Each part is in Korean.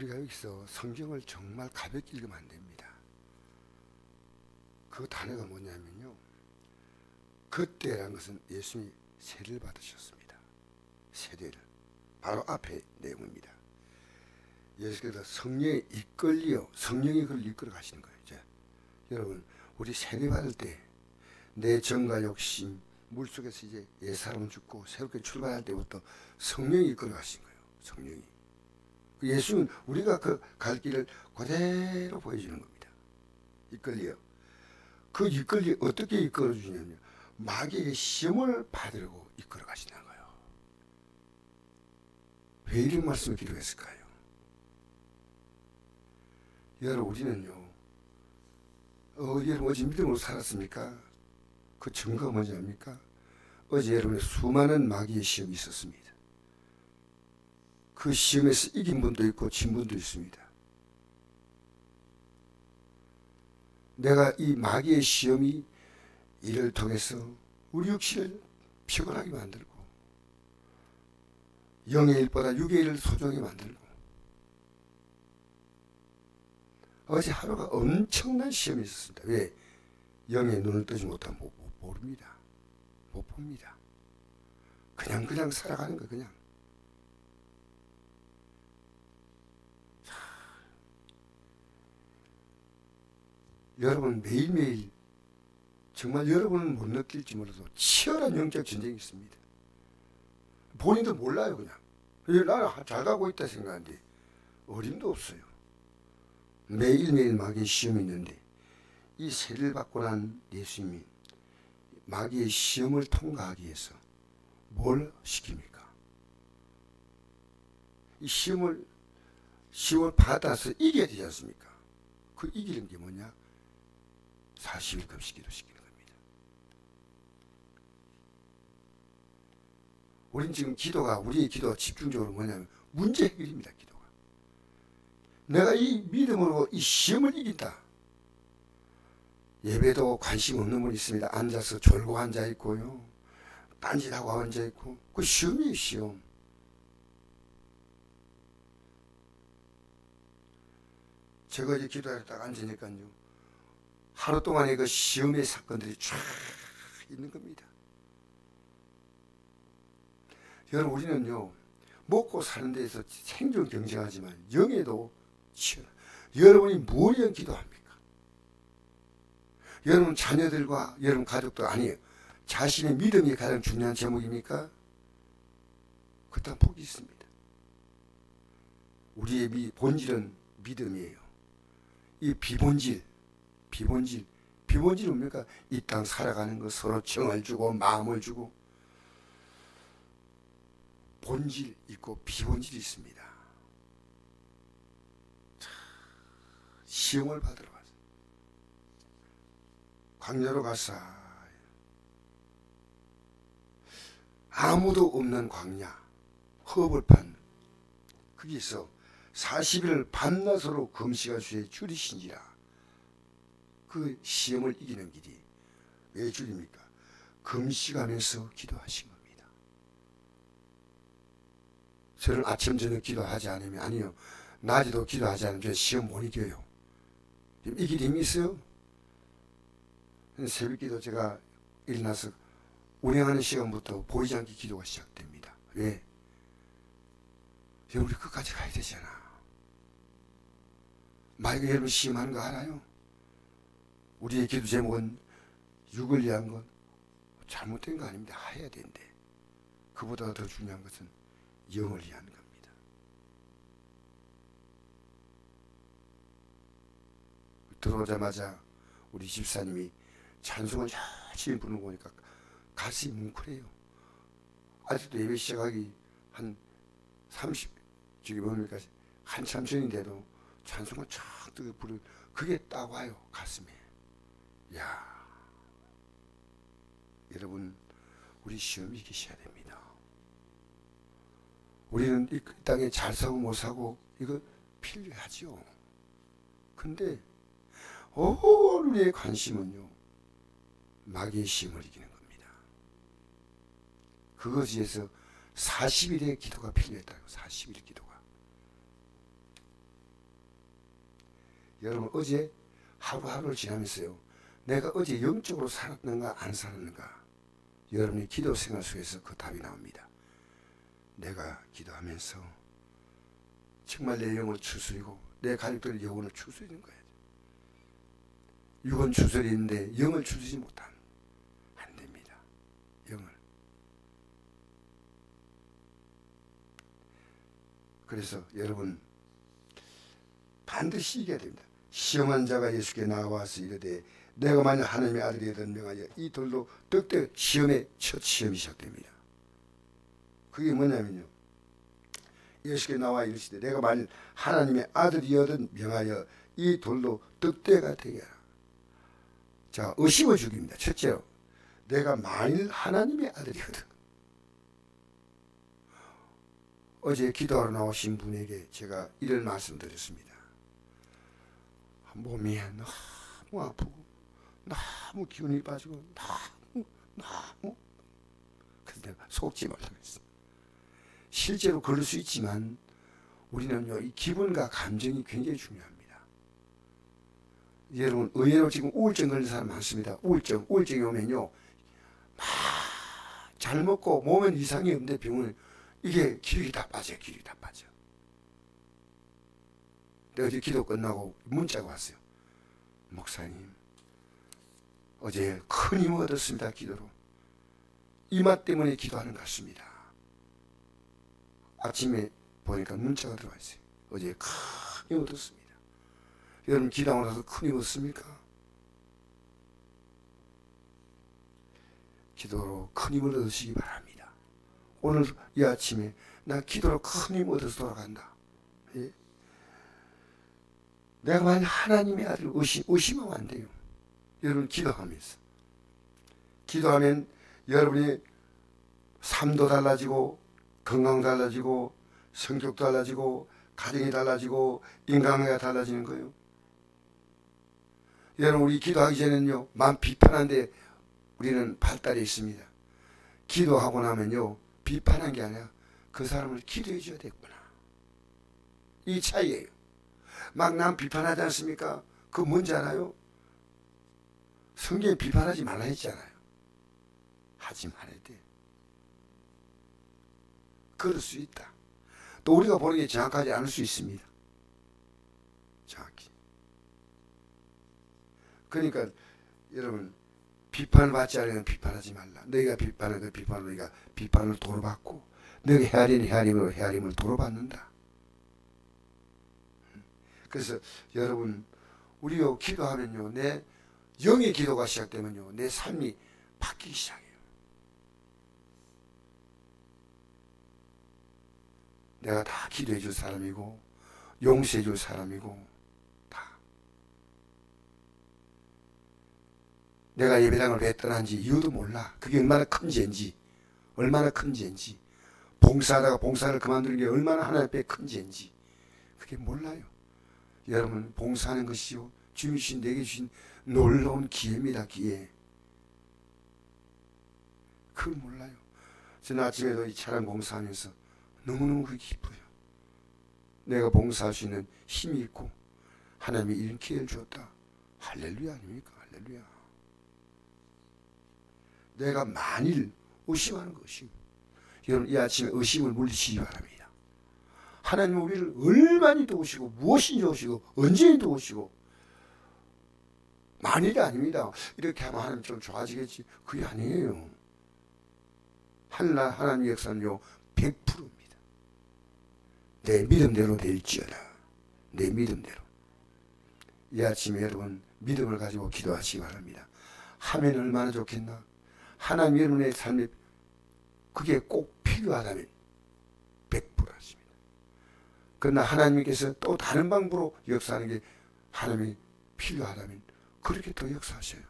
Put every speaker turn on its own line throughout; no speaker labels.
우리가 여기서 성경을 정말 가볍게 읽으면 안 됩니다. 그 단어가 뭐냐면요, 그때라는 것은 예수님이 세례를 받으셨습니다. 세례를. 바로 앞에 내용입니다. 예수께서 성령에 이끌려, 성령이 그를 이끌어 가시는 거예요. 이제 여러분, 우리 세례 받을 때 내 정과 욕심, 물속에서 이제 옛사람 죽고 새롭게 출발할 때부터 성령이 이끌어 가신 거예요. 성령이. 예수는 우리가 그 갈 길을 그대로 보여주는 겁니다. 이끌려. 그 이끌리 어떻게 이끌어 주냐면요, 마귀에게 시험을 받으려고 이끌어 가신다는 거예요. 왜 이런 말씀을 기록했을까요? 여러분, 우리는요, 여러분 어제 믿음으로 살았습니까? 그 증거가 뭔지 압니까? 어제 여러분의 수많은 마귀의 시험이 있었습니다. 그 시험에서 이긴 분도 있고 진 분도 있습니다. 내가 이 마귀의 시험이 이를 통해서 우리 육신을 피곤하게 만들고 영의 일보다 육의 일을 소중하게 만들고, 어제 하루가 엄청난 시험이 있었습니다. 왜? 영의 눈을 뜨지 못하면 모릅니다. 못 봅니다. 그냥 살아가는 거 그냥. 여러분 매일매일 정말 여러분은 못 느낄지 몰라도 치열한 영적 전쟁이 있습니다. 본인도 몰라요. 그냥 나는 잘 가고 있다 생각하는데 어림도 없어요. 매일매일 마귀의 시험이 있는데, 이 세례를 받고 난 예수님이 마귀의 시험을 통과하기 위해서 뭘 시킵니까? 이 시험을 받아서 이겨야 되지 않습니까? 그 이기는 게 뭐냐? 40일 금식기도 시키는 겁니다. 우린 지금 우리의 기도가 집중적으로 뭐냐면 문제 해결입니다. 기도가. 내가 이 믿음으로 이 시험을 이긴다. 예배도 관심 없는 분이 있습니다. 앉아서 졸고 앉아 있고요, 딴짓하고 앉아 있고, 그 시험이에요, 시험. 제가 이제 기도하러 딱 앉으니까요, 하루 동안의 그 시험의 사건들이 쫙 있는 겁니다. 여러분, 우리는요, 먹고 사는 데에서 생존 경쟁하지만 영에도 치열한, 여러분이 뭘 위한 기도합니까? 여러분 자녀들과 여러분 가족도 아니에요. 자신의 믿음이 가장 중요한 제목입니까? 그딴 폭이 있습니다. 우리의 본질은 믿음이에요. 이 비본질 뭡니까? 이 땅 살아가는 거, 서로 정을 주고 마음을 주고, 본질 있고 비본질이 있습니다. 시험을 받으러 가서 광야로 가사, 아무도 없는 광야, 허벌판, 거기서 40일 밤낮으로 금식할 수에 줄이신지라. 그 시험을 이기는 길이 왜 줄입니까? 금식하면서 기도하신 겁니다. 저는 아침 저녁 기도하지 않으면, 아니요, 낮에도 기도하지 않으면 저 시험 못 이겨요. 이길 힘이 있어요? 새벽기도 제가 일어나서 운행하는 시간부터 보이지 않게 기도가 시작됩니다. 왜? 우리 끝까지 가야 되잖아. 만약에 여러분 시험하는 거 알아요? 우리의 기도 제목은 육을 위한 것, 잘못된 거 아닙니다. 해야 되는데, 그보다 더 중요한 것은 영을 위한 겁니다. 들어오자마자 우리 집사님이 찬송을 열심히 부르는 거 보니까 가슴이 뭉클해요. 아직도 예배 시작하기 한 30, 뭡니까? 한참 전인데도 찬송을 쫙 뜨게 부르는, 그게 딱 와요, 가슴에. 야, 여러분, 우리 시험 이기셔야 됩니다. 우리는 이 땅에 잘 사고 못 사고 이거 필요하죠. 근데 우리의 관심은요, 마귀의 시험을 이기는 겁니다. 그것에 의해서 40일의 기도가 필요했다고. 40일 기도가. 여러분 어제 하루하루를 지나면서요, 내가 어제 영적으로 살았는가 안 살았는가, 여러분이 기도 생활 속에서 그 답이 나옵니다. 내가 기도하면서 정말 내 영을 추스리고 내 가족들의 영혼을 추스리는 거예요. 육은 추스리는데 영을 추스리지 못하면 안 됩니다. 영을. 그래서 여러분 반드시 이겨야 됩니다. 시험한 자가 예수께 나와서 이르되 내가 만약 하나님의 아들이든 명하여 이 돌로 떡대. 시험의 첫 시험이 시작됩니다. 그게 뭐냐면요, 예수께 나와 이르시되 내가 만일 하나님의 아들이여든 명하여 이 돌로 떡대가 되게 하라. 자, 의심을 죽입니다. 첫째로, 내가 만일 하나님의 아들이거든. 어제 기도하러 나오신 분에게 제가 이런 말씀드렸습니다. 몸이 너무 아프고 너무 기운이 빠지고 너무 근데 속지 말라고 했어요. 실제로 그럴 수 있지만 우리는요, 이 기분과 감정이 굉장히 중요합니다. 여러분 의외로 지금 우울증 걸린 사람 많습니다. 우울증이 오면요, 막 잘 먹고 몸엔 이상이 없는데 병원에 이게 기력이 다 빠져요. 기력이 다 빠져. 근데 어제 기도 끝나고 문자가 왔어요. 목사님, 어제 큰 힘을 얻었습니다. 기도로. 이맛 때문에 기도하는 것 같습니다. 아침에 보니까 문자가 들어와 있어요. 어제 큰 힘을 얻었습니다. 여러분 기도하고 나서 큰 힘 얻습니까? 기도로 큰 힘을 얻으시기 바랍니다. 오늘 이 아침에 나 기도로 큰 힘 얻어서 돌아간다. 예? 내가 만약 하나님의 아들을 의심하면 안 돼요. 여러분 기도하면서. 기도하면 여러분이 삶도 달라지고 건강도 달라지고 성격도 달라지고 가정이 달라지고 인간관계가 달라지는 거예요. 여러분 우리 기도하기 전에는요, 마음 비판하는데 우리는 발달이 있습니다. 기도하고 나면요, 비판한 게 아니라 그 사람을 기도해 줘야 되겠구나. 이 차이예요. 막 남 비판하지 않습니까? 그거 뭔지 알아요? 성경에 비판하지 말라 했잖아요. 하지 말아야 돼. 그럴 수 있다. 또 우리가 보는 게 정확하지 않을 수 있습니다. 정확히. 그러니까 여러분 비판을 받지 않으면 비판하지 말라. 너희가 비판한 그 비판으로 너희가 비판을 도로 받고 너희가 헤아리는 헤아림으로 헤아림을 도로 받는다. 그래서 여러분 우리요 기도하면요, 내 영의 기도가 시작되면요, 내 삶이 바뀌기 시작해요. 내가 다 기도해 줄 사람이고 용서해 줄 사람이고 다. 내가 예배당을 왜 떠난지 이유도 몰라. 그게 얼마나 큰 죄인지, 얼마나 큰 죄인지, 봉사하다가 봉사를 그만두는 게 얼마나 하나님 앞에 큰 죄인지 그게 몰라요. 여러분 봉사하는 것이요, 주님 주신 내게 주신 놀라운 기회입니다. 기회. 그걸 몰라요. 저는 아침에도 이 차량 봉사하면서 너무너무 그게 기뻐요. 내가 봉사할 수 있는 힘이 있고 하나님이 이런 기회를 주었다. 할렐루야 아닙니까? 할렐루야. 내가 만일 의심하는 것이, 여러분 이 아침에 의심을 물리치기 바랍니다. 하나님은 우리를 얼마나 도우시고 무엇인지 도우시고 언제든지 도우시고, 만일이 아닙니다. 이렇게 하면 하나님 좀 좋아지겠지. 그게 아니에요. 하나님의 역사는요 100%입니다. 내 믿음대로 될지어다. 내 믿음대로. 이 아침에 여러분 믿음을 가지고 기도하시기 바랍니다. 하면 얼마나 좋겠나. 하나님 여러분의 삶에 그게 꼭 필요하다면 100% 하십니다. 그러나 하나님께서 또 다른 방법으로 역사하는 게 하나님이 필요하다면 그렇게 또 역사하셔요.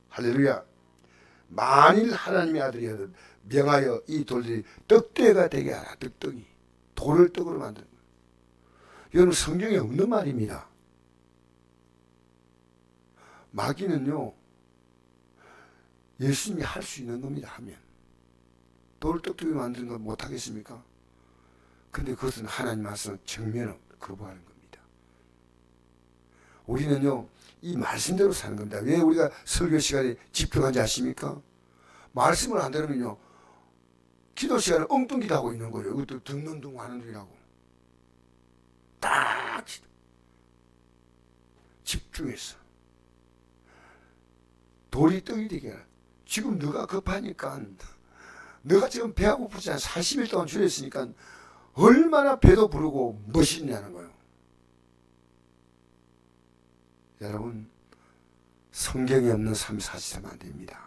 할렐루야. 만일 하나님의 아들이여든 명하여 이 돌들이 떡대가 되게 하라. 떡덩이. 돌을 떡으로 만드는 거예요. 여러분 성경에 없는 말입니다. 마귀는요 예수님이 할 수 있는 겁니다. 하면 돌을 떡덩이 만드는 거 못하겠습니까? 근데 그것은 하나님 말씀 정면을 거부하는 겁니다. 우리는요 이 말씀대로 사는 겁니다. 왜 우리가 설교 시간에 집중한지 아십니까? 말씀을 안 들으면요 기도 시간에 엉뚱 기도하고 있는 거예요. 이것도 듣는 둥 하는 둥이라고. 딱 집중해서 돌이 떡이 되게 하라. 지금 너가 급하니까 너가 지금 배가 고프지 않아 40일 동안 줄였으니까 얼마나 배도 부르고 멋있냐는 거예요. 여러분 성경에 없는 삶 사시면 안 됩니다.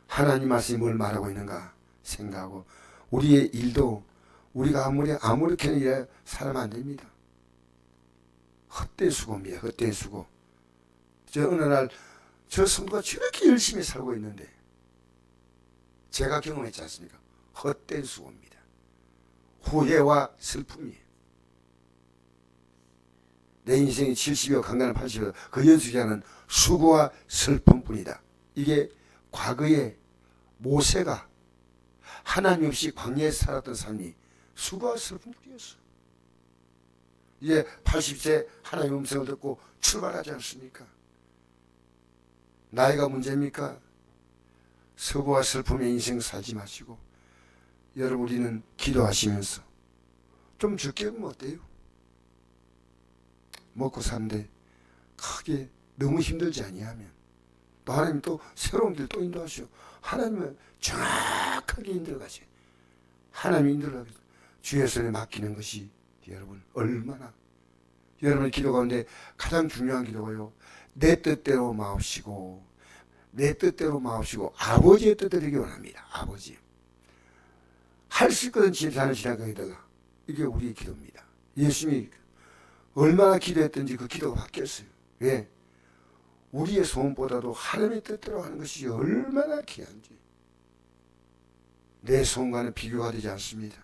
하나님 말씀이 뭘 말하고 있는가 생각하고 우리의 일도 우리가 아무렇게나 일해 살면 안 됩니다. 헛된 수고입니다. 헛된 수고. 저 어느 날 저 성도가 저렇게 열심히 살고 있는데 제가 경험했지 않습니까? 헛된 수고입니다. 후회와 슬픔이에요. 내 인생이 70여 강간을 80여 그 연수기간은 수고와 슬픔뿐이다. 이게 과거에 모세가 하나님 없이 광야에서 살았던 삶이 수고와 슬픔뿐이었어. 이제 80세 하나님 음성을 듣고 출발하지 않습니까? 나이가 문제입니까? 수고와 슬픔의 인생 살지 마시고 여러분 우리는 기도하시면서 좀 적게 하면 어때요? 먹고 사는데 크게 너무 힘들지 아니하면 또 하나님 또 새로운 길 또 인도하시오. 하나님은 정확하게 인도하세요. 하나님이 인도하세요. 주의 손에 맡기는 것이 여러분 얼마나 여러분의 기도 가운데 가장 중요한 기도가요. 내 뜻대로 마옵시고 내 뜻대로 마옵시고 아버지의 뜻대로 되기 원합니다. 아버지 할 수 있거든 지혜사는 지나가기다가 이게 우리의 기도입니다. 예수님이 얼마나 기도했든지 그 기도가 바뀌었어요. 왜? 우리의 소원보다도 하나님의 뜻대로 하는 것이 얼마나 귀한지 내 소원과는 비교가 되지 않습니다.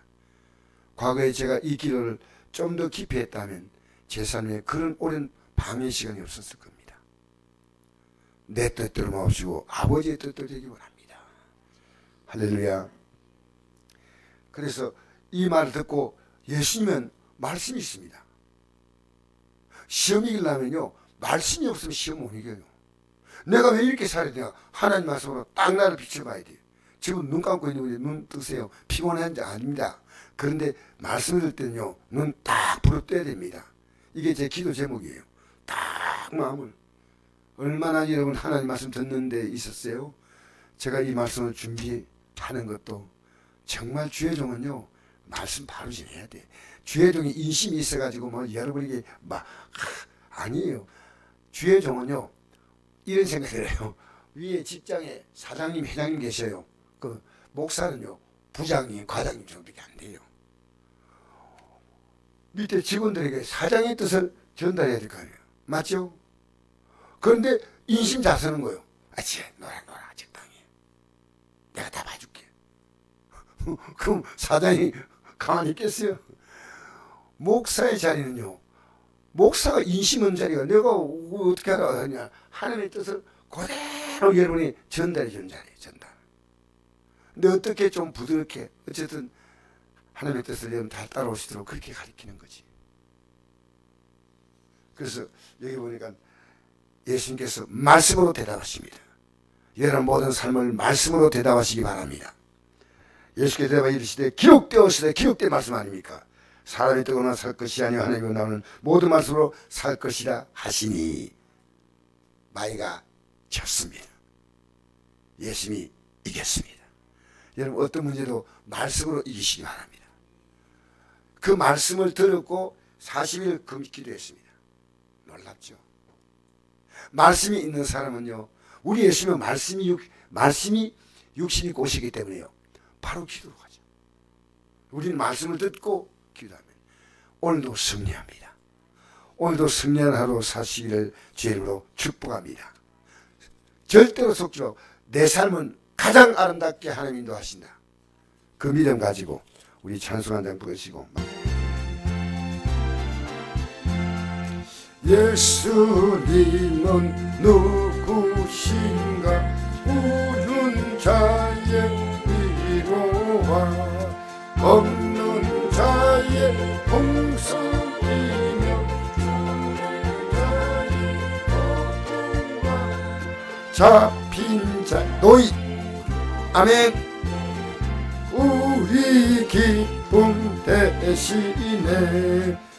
과거에 제가 이 기도를 좀 더 깊이 했다면 제 삶에 그런 오랜 방해 시간이 없었을 겁니다. 내 뜻대로 마옵시고 아버지의 뜻대로 되기 원합니다. 할렐루야. 그래서 이 말을 듣고 예수님은 말씀이 있습니다. 시험 이기려면요 말씀이 없으면 시험 못 이겨요. 내가 왜 이렇게 살아야 되냐. 하나님 말씀으로 딱 나를 비춰봐야 돼요. 지금 눈 감고 있는 분이 눈 뜨세요. 피곤한지 아닙니다. 그런데 말씀을 들 때는요 눈 딱 부릅뜨야 됩니다. 이게 제 기도 제목이에요. 딱 마음을 얼마나 여러분 하나님 말씀 듣는 데 있었어요. 제가 이 말씀을 준비하는 것도 정말 주의 종은요 말씀 바로 전해야 돼. 주의 종이 인심이 있어가지고 뭐 여러분에게 막 아니에요. 주의 종은요 이런 생각을 해요. 위에 직장에 사장님 회장님 계셔요. 그 목사는요 부장님 과장님 정도밖에 안 돼요. 밑에 직원들에게 사장의 뜻을 전달해야 될 거 아니에요. 맞죠? 그런데 인심 다 쓰는 거예요. 아치 놀아 적당히 내가 다 봐줄게. 그럼 사장이 가만히 있겠어요? 목사의 자리는요 목사가 인심 없는 자리가 내가 어떻게 하라 하냐 하나님의 뜻을 그대로 여러분이 전달해 주는 자리예요. 전달. 근데 어떻게 좀 부드럽게 어쨌든 하나님의 뜻을 여러분 다 따라오시도록 그렇게 가르치는 거지. 그래서 여기 보니까 예수님께서 말씀으로 대답하십니다. 여러분 모든 삶을 말씀으로 대답하시기 바랍니다. 예수께서 대답하여 이르시되 기록되었으되 기록된 말씀 아닙니까? 사람이 뜨거나 살 것이 아니요 하나님으로 나오는 모든 말씀으로 살 것이라 하시니 마이가 졌습니다. 예수님이 이겼습니다. 여러분 어떤 문제도 말씀으로 이기시기 바랍니다. 그 말씀을 들었고 40일 금기도했습니다. 놀랍죠? 말씀이 있는 사람은요 우리 예수님은 말씀이 육신이 꽃이기 때문에요 바로 기도로 가죠. 우리는 말씀을 듣고 기도하면 오늘도 승리합니다. 오늘도 승리한 하루 사시기를 주의 이름으로 축복합니다. 절대로 속지 말고 내 삶은 가장 아름답게 하나님 인도하신다. 그 믿음 가지고 우리 찬송 한 장 부르시고 예수님은 누구신가 우는 자의 위로와 없는 자의 봉사이며 주는 자의 잡힌 자 노인. 아멘. 우리 기쁨 대신에